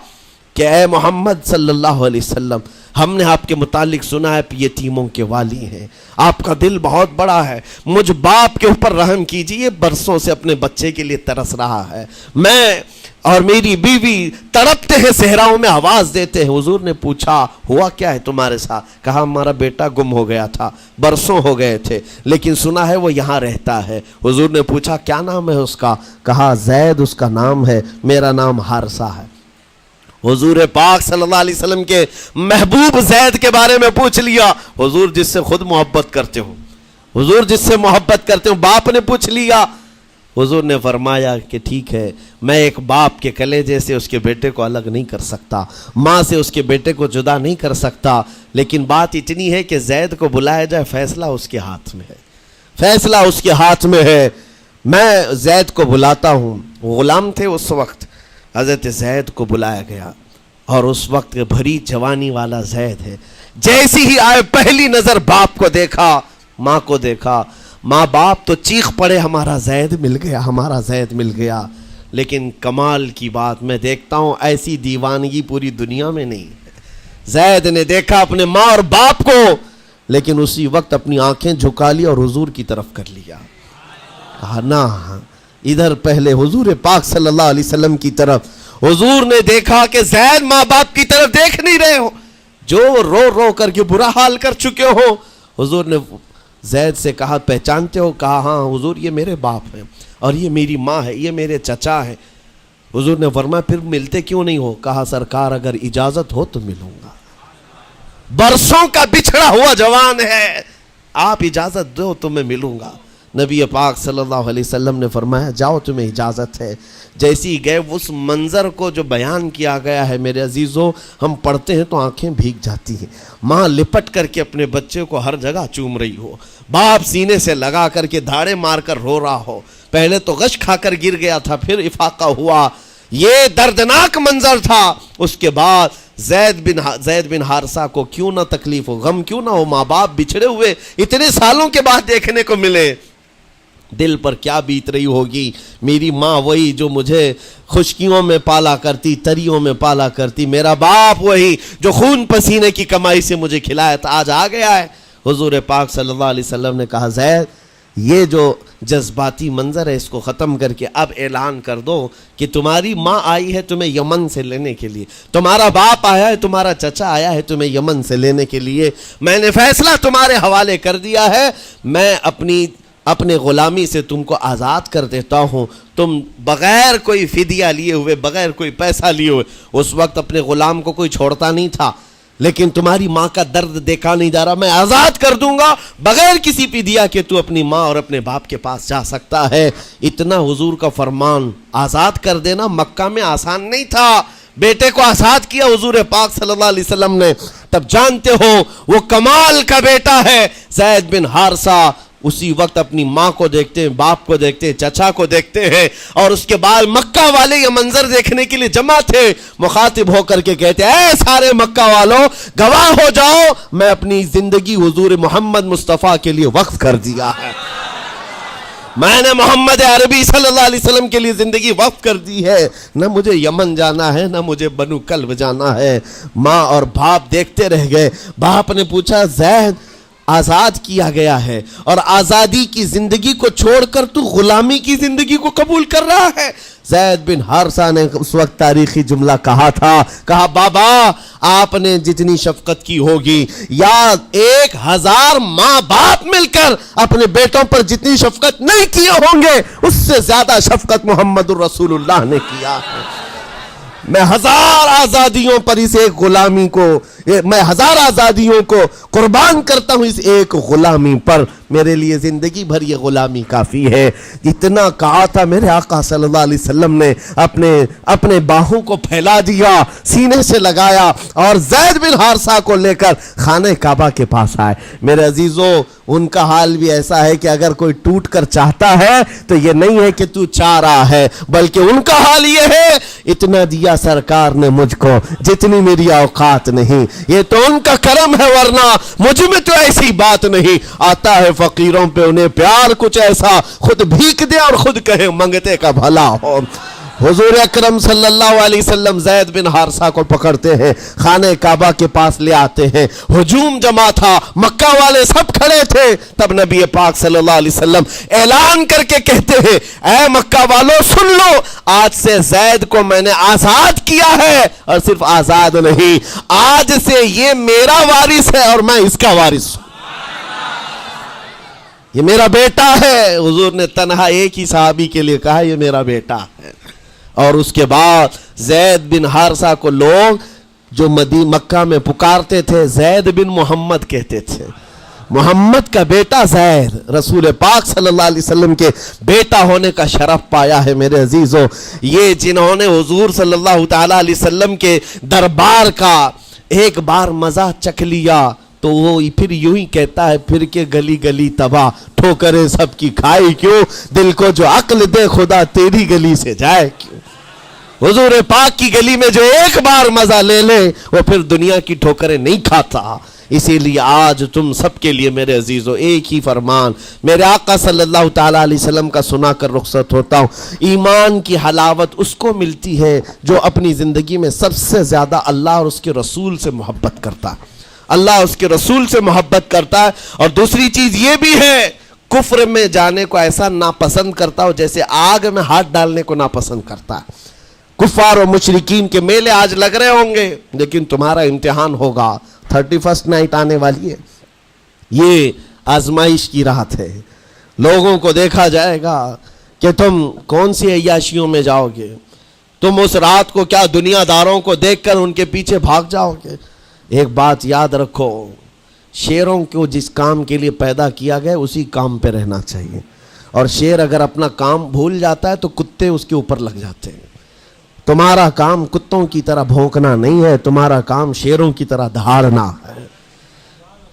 کہ اے محمد صلی اللہ علیہ وسلم، ہم نے آپ کے متعلق سنا ہے یتیموں کے والی ہیں، آپ کا دل بہت بڑا ہے، مجھ باپ کے اوپر رحم کیجئے، برسوں سے اپنے بچے کے لیے ترس رہا ہے، میں اور میری بیوی تڑپتے ہیں، صحراؤں میں آواز دیتے ہیں۔ حضور نے پوچھا ہوا کیا ہے تمہارے ساتھ؟ کہا ہمارا بیٹا گم ہو گیا تھا، برسوں ہو گئے تھے، لیکن سنا ہے وہ یہاں رہتا ہے۔ حضور نے پوچھا کیا نام ہے اس کا؟ کہا زید اس کا نام ہے، میرا نام حارثہ ہے۔ حضور پاک صلی اللہ علیہ وسلم کے محبوب زید کے بارے میں پوچھ لیا، حضور جس سے خود محبت کرتے ہو، حضور جس سے محبت کرتے ہو، باپ نے پوچھ لیا۔ حضور نے فرمایا کہ ٹھیک ہے، میں ایک باپ کے کلیجے سے اس کے بیٹے کو الگ نہیں کر سکتا، ماں سے اس کے بیٹے کو جدا نہیں کر سکتا، لیکن بات اتنی ہے کہ زید کو بلایا جائے، فیصلہ اس کے ہاتھ میں ہے، فیصلہ اس کے ہاتھ میں ہے۔ میں زید کو بلاتا ہوں، غلام تھے اس وقت، حضرت زید کو بلایا گیا، اور اس وقت بھری جوانی والا زید ہے۔ جیسی ہی آئے پہلی نظر باپ کو دیکھا، ماں کو دیکھا، ماں باپ تو چیخ پڑے ہمارا زید مل گیا، ہمارا زید مل گیا۔ لیکن کمال کی بات میں دیکھتا ہوں ایسی دیوانگی پوری دنیا میں نہیں ہے۔ زید نے دیکھا اپنے ماں اور باپ کو، لیکن اسی وقت اپنی آنکھیں جھکا لی اور حضور کی طرف کر لیا، کہا نہ، ادھر پہلے حضور پاک صلی اللہ علیہ وسلم کی طرف۔ حضور نے دیکھا کہ زید ماں باپ کی طرف دیکھ نہیں رہے ہو، جو رو رو کر کے برا حال کر چکے ہو۔ حضور نے زید سے کہا پہچانتے ہو؟ کہا ہاں حضور یہ میرے باپ ہیں اور یہ میری ماں ہے، یہ میرے چچا ہیں۔ حضور نے فرمایا پھر ملتے کیوں نہیں ہو؟ کہا سرکار اگر اجازت ہو تو ملوں گا، برسوں کا بچھڑا ہوا جوان ہے، آپ اجازت دو تو میں ملوں گا۔ نبی پاک صلی اللہ علیہ وسلم نے فرمایا جاؤ تمہیں اجازت ہے۔ جیسی گئے اس منظر کو جو بیان کیا گیا ہے میرے عزیزوں، ہم پڑھتے ہیں تو آنکھیں بھیگ جاتی ہیں۔ ماں لپٹ کر کے اپنے بچے کو ہر جگہ چوم رہی ہو، باپ سینے سے لگا کر کے دھاڑے مار کر رو رہا ہو، پہلے تو غش کھا کر گر گیا تھا، پھر افاقہ ہوا، یہ دردناک منظر تھا۔ اس کے بعد زید بن حارثہ کو کیوں نہ تکلیف ہو، غم کیوں نہ ہو، ماں باپ بچھڑے ہوئے اتنے سالوں کے بعد دیکھنے کو ملے، دل پر کیا بیت رہی ہوگی۔ میری ماں وہی جو مجھے خشکیوں میں پالا کرتی، تریوں میں پالا کرتی، میرا باپ وہی جو خون پسینے کی کمائی سے مجھے کھلایا تھا، آج آ گیا ہے۔ حضور پاک صلی اللہ علیہ وسلم نے کہا زید یہ جو جذباتی منظر ہے اس کو ختم کر کے اب اعلان کر دو کہ تمہاری ماں آئی ہے تمہیں یمن سے لینے کے لیے، تمہارا باپ آیا ہے، تمہارا چچا آیا ہے تمہیں یمن سے لینے کے لیے، میں نے فیصلہ تمہارے حوالے کر دیا ہے، میں اپنے غلامی سے تم کو آزاد کر دیتا ہوں، تم بغیر کوئی فدیہ لیے ہوئے، بغیر کوئی پیسہ لیے ہوئے، اس وقت اپنے غلام کو کوئی چھوڑتا نہیں تھا، لیکن تمہاری ماں کا درد دیکھا نہیں جا رہا، میں آزاد کر دوں گا بغیر کسی فدیہ کے، تو اپنی ماں اور اپنے باپ کے پاس جا سکتا ہے۔ اتنا حضور کا فرمان، آزاد کر دینا مکہ میں آسان نہیں تھا، بیٹے کو آزاد کیا حضور پاک صلی اللہ علیہ وسلم نے، تب جانتے ہو وہ کمال کا بیٹا ہے زید بن حارثہ۔ اسی وقت اپنی ماں کو دیکھتے ہیں، باپ کو دیکھتے ہیں، چچا کو دیکھتے ہیں، اور اس کے بعد مکہ والے یہ منظر دیکھنے کے لیے جمع تھے، مخاطب ہو کر کے کہتے ہیں اے سارے مکہ والوں گواہ ہو جاؤ میں اپنی زندگی حضور محمد مصطفیٰ کے لیے وقف کر دیا ہے، میں نے محمد عربی صلی اللہ علیہ وسلم کے لیے زندگی وقف کر دی ہے، نہ مجھے یمن جانا ہے، نہ مجھے بنو کلب جانا ہے۔ ماں اور باپ دیکھتے رہ گئے۔ باپ نے پوچھا زید آزاد کیا گیا ہے اور آزادی کی زندگی کو چھوڑ کر تو غلامی کی زندگی کو قبول کر رہا ہے؟ زید بن حارثہ نے اس وقت تاریخی جملہ کہا تھا، کہا بابا آپ نے جتنی شفقت کی ہوگی یا 1000 ماں باپ مل کر اپنے بیٹوں پر جتنی شفقت نہیں کیے ہوں گے اس سے زیادہ شفقت محمد الرسول اللہ نے کیا ہے۔ میں 1000 آزادیوں پر اس ایک غلامی کو، میں 1000 آزادیوں کو قربان کرتا ہوں اس ایک غلامی پر، میرے لیے زندگی بھر یہ غلامی کافی ہے۔ اتنا کہا تھا میرے آقا صلی اللہ علیہ وسلم نے اپنے باہوں کو پھیلا دیا، سینے سے لگایا اور زید بن حارثہ کو لے کر خانہ کعبہ کے پاس آئے۔ میرے عزیزوں ان کا حال بھی ایسا ہے کہ اگر کوئی ٹوٹ کر چاہتا ہے تو یہ نہیں ہے کہ تو چاہ رہا ہے، بلکہ ان کا حال یہ ہے اتنا دیا سرکار نے مجھ کو جتنی میری اوقات نہیں، یہ تو ان کا کرم ہے ورنہ مجھ میں تو ایسی بات نہیں۔ آتا ہے فقیروں پہ انہیں پیار کچھ ایسا، خود بھیک دے اور خود کہے منگتے کا بھلا ہو۔ حضور اکرم صلی اللہ علیہ وسلم زید بن حارثہ کو پکڑتے ہیں، خانہ کعبہ کے پاس لے آتے ہیں، ہجوم جمع تھا، مکہ والے سب کھڑے تھے، تب نبی پاک صلی اللہ علیہ وسلم اعلان کر کے کہتے ہیں اے مکہ والوں سن لو، آج سے زید کو میں نے آزاد کیا ہے، اور صرف آزاد نہیں، آج سے یہ میرا وارث ہے اور میں اس کا وارث ہوں، یہ میرا بیٹا ہے۔ حضور نے تنہا ایک ہی صحابی کے لیے کہا یہ میرا بیٹا ہے۔ اور اس کے بعد زید بن حارثہ کو لوگ جو مکہ میں پکارتے تھے زید بن محمد کہتے تھے، محمد کا بیٹا زید، رسول پاک صلی اللہ علیہ وسلم کے بیٹا ہونے کا شرف پایا ہے۔ میرے عزیزوں یہ جنہوں نے حضور صلی اللہ تعالی علیہ وسلم کے دربار کا ایک بار مزہ چکھ لیا تو وہ پھر یوں ہی کہتا ہے پھر کے گلی گلی تباہ، ٹھوکریں سب کی کھائی کیوں، دل کو جو عقل دے خدا تیری گلی سے جائے کیوں۔ حضور پاک کی گلی میں جو ایک بار مزہ لے لے وہ پھر دنیا کی ٹھوکریں نہیں کھاتا۔ اسی لیے آج تم سب کے لیے میرے عزیزو ایک ہی فرمان میرے آقا صلی اللہ تعالیٰ علیہ وسلم کا سنا کر رخصت ہوتا ہوں۔ ایمان کی حلاوت اس کو ملتی ہے جو اپنی زندگی میں سب سے زیادہ اللہ اور اس کے رسول سے محبت کرتا ہے، اللہ اس کے رسول سے محبت کرتا ہے۔ اور دوسری چیز یہ بھی ہے کفر میں جانے کو ایسا ناپسند کرتا ہو جیسے آگ میں ہاتھ ڈالنے کو ناپسند کرتا ہے۔ کفار و مشرکین کے میلے آج لگ رہے ہوں گے لیکن تمہارا امتحان ہوگا، 31 نائٹ آنے والی ہے، یہ آزمائش کی رات ہے. لوگوں کو دیکھا جائے گا کہ تم کون سی عیاشیوں میں جاؤ گے. تم اس رات کو کیا دنیا داروں کو دیکھ کر ان کے پیچھے بھاگ جاؤ گے؟ ایک بات یاد رکھو، شیروں کو جس کام کے لیے پیدا کیا گیا اسی کام پہ رہنا چاہیے. اور شیر اگر اپنا کام بھول جاتا ہے تو کتے اس کے اوپر لگ جاتے ہیں. تمہارا کام کتوں کی طرح بھونکنا نہیں ہے، تمہارا کام شیروں کی طرح دہاڑنا ہے.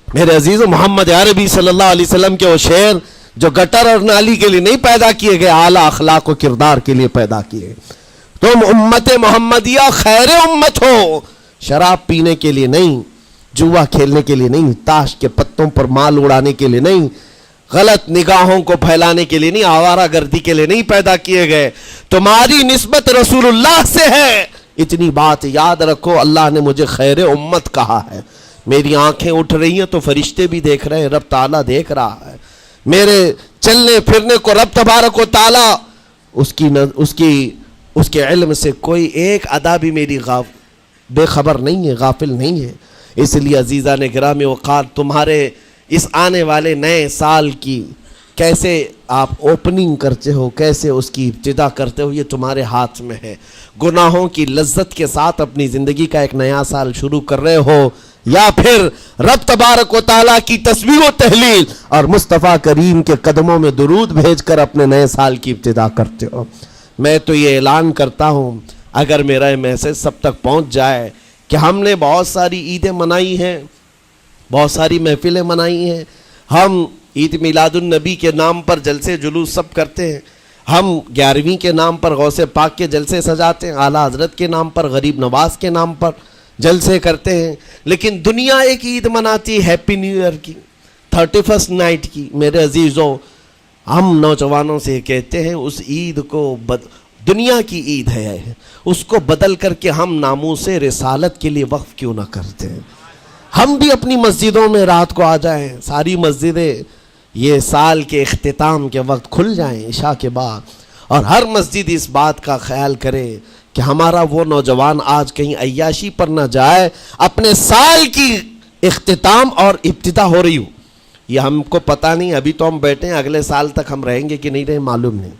میرے عزیزو، محمد عربی صلی اللہ علیہ وسلم کے وہ شیر جو گٹر اور نالی کے لیے نہیں پیدا کیے گئے، اعلیٰ اخلاق و کردار کے لیے پیدا کیے. تم امت محمدیہ خیر امت ہو، شراب پینے کے لیے نہیں، جوا کھیلنے کے لیے نہیں، تاش کے پتوں پر مال اڑانے کے لیے نہیں، غلط نگاہوں کو پھیلانے کے لیے نہیں، آوارہ گردی کے لیے نہیں پیدا کیے گئے. تمہاری نسبت رسول اللہ سے ہے. اتنی بات یاد رکھو، اللہ نے مجھے خیر امت کہا ہے. میری آنکھیں اٹھ رہی ہیں تو فرشتے بھی دیکھ رہے ہیں، رب تعالیٰ دیکھ رہا ہے. میرے چلنے پھرنے کو رب تبارک و تعالیٰ اس کے علم سے کوئی ایک ادا بھی میری بے خبر نہیں ہے، غافل نہیں ہے. اس لیے عزیزان گرامی وقار، تمہارے اس آنے والے نئے سال کی کیسے آپ اوپننگ کرتے ہو، کیسے اس کی ابتدا کرتے ہو، یہ تمہارے ہاتھ میں ہے. گناہوں کی لذت کے ساتھ اپنی زندگی کا ایک نیا سال شروع کر رہے ہو، یا پھر رب تبارک و تعالیٰ کی تسبیح و تہلیل اور مصطفیٰ کریم کے قدموں میں درود بھیج کر اپنے نئے سال کی ابتدا کرتے ہو. میں تو یہ اعلان کرتا ہوں، اگر میرا یہ میسج سب تک پہنچ جائے کہ ہم نے بہت ساری عیدیں منائی ہیں، بہت ساری محفلیں منائی ہیں، ہم عید میلاد النبی کے نام پر جلسے جلوس سب کرتے ہیں، ہم 11ویں کے نام پر غوث پاک کے جلسے سجاتے ہیں، اعلیٰ حضرت کے نام پر، غریب نواز کے نام پر جلسے کرتے ہیں، لیکن دنیا ایک عید مناتی ہے ہیپی نیو ایئر کی، 31st نائٹ کی. میرے عزیزوں، ہم نوجوانوں سے کہتے ہیں اس عید کو دنیا کی عید ہے، اس کو بدل کر کے ہم ناموس رسالت کے لیے وقف کیوں نہ کرتے ہیں؟ ہم بھی اپنی مسجدوں میں رات کو آ جائیں، ساری مسجدیں یہ سال کے اختتام کے وقت کھل جائیں عشاء کے بعد، اور ہر مسجد اس بات کا خیال کرے کہ ہمارا وہ نوجوان آج کہیں عیاشی پر نہ جائے، اپنے سال کی اختتام اور ابتدا ہو رہی ہو. یہ ہم کو پتہ نہیں، ابھی تو ہم بیٹھے ہیں، اگلے سال تک ہم رہیں گے کہ نہیں رہیں معلوم نہیں.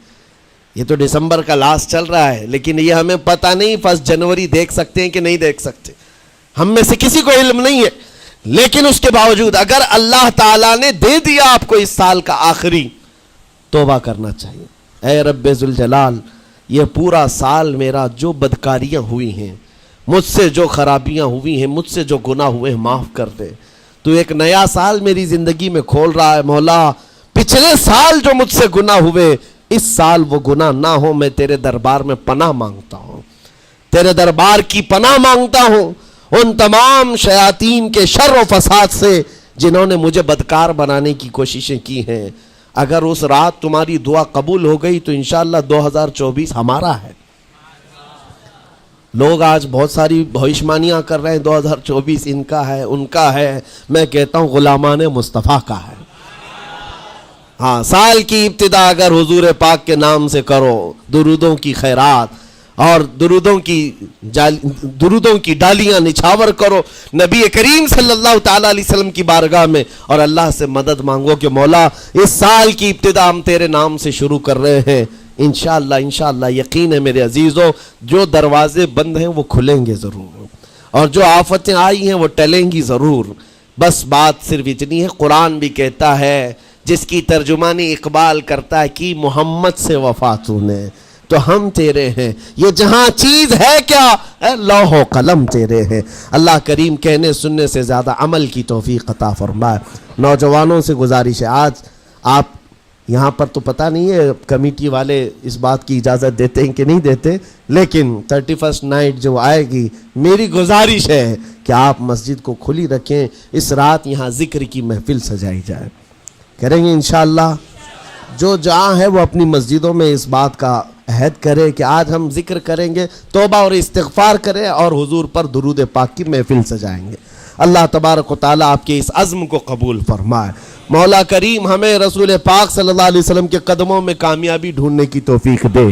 یہ تو دسمبر کا لاسٹ چل رہا ہے، لیکن یہ ہمیں پتہ نہیں 1 جنوری دیکھ سکتے ہیں کہ نہیں دیکھ سکتے، ہم میں سے کسی کو علم نہیں ہے. لیکن اس کے باوجود اگر اللہ تعالیٰ نے دے دیا آپ کو اس سال کا آخری، توبہ کرنا چاہیے. اے رب ذوالجلال، یہ پورا سال میرا جو بدکاریاں ہوئی ہیں، مجھ سے جو خرابیاں ہوئی ہیں، مجھ سے جو گناہ ہوئے ہیں، معاف کر دے. تو ایک نیا سال میری زندگی میں کھول رہا ہے. مولا، پچھلے سال جو مجھ سے گناہ ہوئے، اس سال وہ گناہ نہ ہو. میں تیرے دربار میں پناہ مانگتا ہوں، تیرے دربار کی پناہ مانگتا ہوں ان تمام شیاطین کے شر و فساد سے جنہوں نے مجھے بدکار بنانے کی کوششیں کی ہیں. اگر اس رات تمہاری دعا قبول ہو گئی تو انشاءاللہ 2024 ہمارا ہے. لوگ آج بہت ساری بھوشمانیاں کر رہے ہیں، 2024 ان کا ہے، ان کا ہے. میں کہتا ہوں غلامان مصطفیٰ کا ہے. ہاں، سال کی ابتدا اگر حضور پاک کے نام سے کرو، درودوں کی خیرات اور درودوں کی ڈالیاں نچھاور کرو نبی کریم صلی اللہ تعالیٰ علیہ وسلم کی بارگاہ میں، اور اللہ سے مدد مانگو کہ مولا اس سال کی ابتدا ہم تیرے نام سے شروع کر رہے ہیں. انشاءاللہ یقین ہے میرے عزیزوں، جو دروازے بند ہیں وہ کھلیں گے ضرور، اور جو آفتیں آئی ہیں وہ ٹلیں گی ضرور. بس بات صرف اتنی ہے، قرآن بھی کہتا ہے، جس کی ترجمانی اقبال کرتا ہے کہ محمد سے وفا تو نے، تو ہم تیرے ہیں. یہ جہاں چیز ہے کیا، اے لوح و قلم تیرے ہیں. اللہ کریم کہنے سننے سے زیادہ عمل کی توفیق عطا فرمائے. نوجوانوں سے گزارش ہے، آج آپ یہاں پر تو پتہ نہیں ہے کمیٹی والے اس بات کی اجازت دیتے ہیں کہ نہیں دیتے، لیکن 31st نائٹ جو آئے گی، میری گزارش ہے کہ آپ مسجد کو کھلی رکھیں. اس رات یہاں ذکر کی محفل سجائی جائے، کریں گے انشاءاللہ. جو جہاں ہے وہ اپنی مسجدوں میں اس بات کا عہد کرے کہ آج ہم ذکر کریں گے، توبہ اور استغفار کریں، اور حضور پر درود پاک کی محفل سجائیں گے. اللہ تبارک و تعالیٰ آپ کے اس عزم کو قبول فرمائے. مولا کریم ہمیں رسول پاک صلی اللہ علیہ وسلم کے قدموں میں کامیابی ڈھونڈنے کی توفیق دے.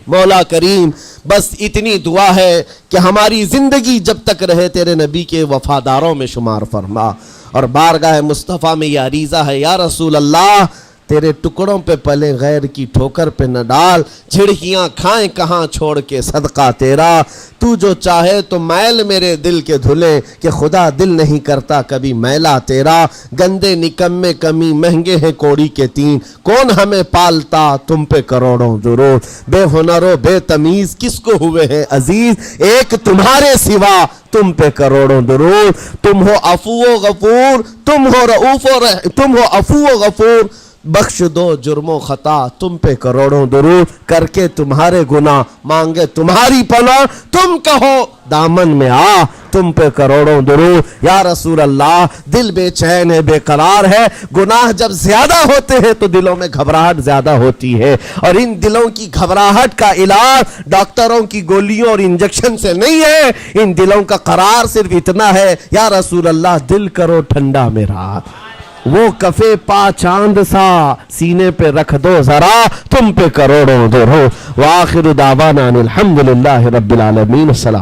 مولا کریم بس اتنی دعا ہے کہ ہماری زندگی جب تک رہے تیرے نبی کے وفاداروں میں شمار فرما، اور بارگاہ مصطفیٰ میں یہ عریضہ ہے، یا رسول اللہ تیرے ٹکڑوں پہ پلے غیر کی ٹھوکر پہ نہ ڈال، جھڑکیاں کھائیں کہاں چھوڑ کے صدقہ تیرا، تو جو چاہے تو میل میرے دل کے دھلے، کہ خدا دل نہیں کرتا کبھی میلا تیرا، گندے نکمے کمی مہنگے ہیں کوڑی کے تین، کون ہمیں پالتا تم پہ کروڑوں درود، بے ہنر و بے تمیز کس کو ہوئے ہیں عزیز، ایک تمہارے سوا تم پہ کروڑوں درود، تم ہو عفو و غفور، تم ہو عفو و غفور، بخش دو جرم و خطا تم پہ کروڑوں درود، کر کے تمہارے گناہ مانگے تمہاری پناہ، تم کہو دامن میں آ تم پہ کروڑوں درود، یا رسول اللہ دل بے چین ہے بے قرار ہے، گناہ جب زیادہ ہوتے ہیں تو دلوں میں گھبراہٹ زیادہ ہوتی ہے، اور ان دلوں کی گھبراہٹ کا علاج ڈاکٹروں کی گولیوں اور انجیکشن سے نہیں ہے، ان دلوں کا قرار صرف اتنا ہے، یا رسول اللہ دل کرو ٹھنڈا میرا، وہ کفے پا چاند سا سینے پہ رکھ دو ذرا تم پہ کروڑوں درود، وآخر دعوانا الحمدللہ رب العالمین، السلام۔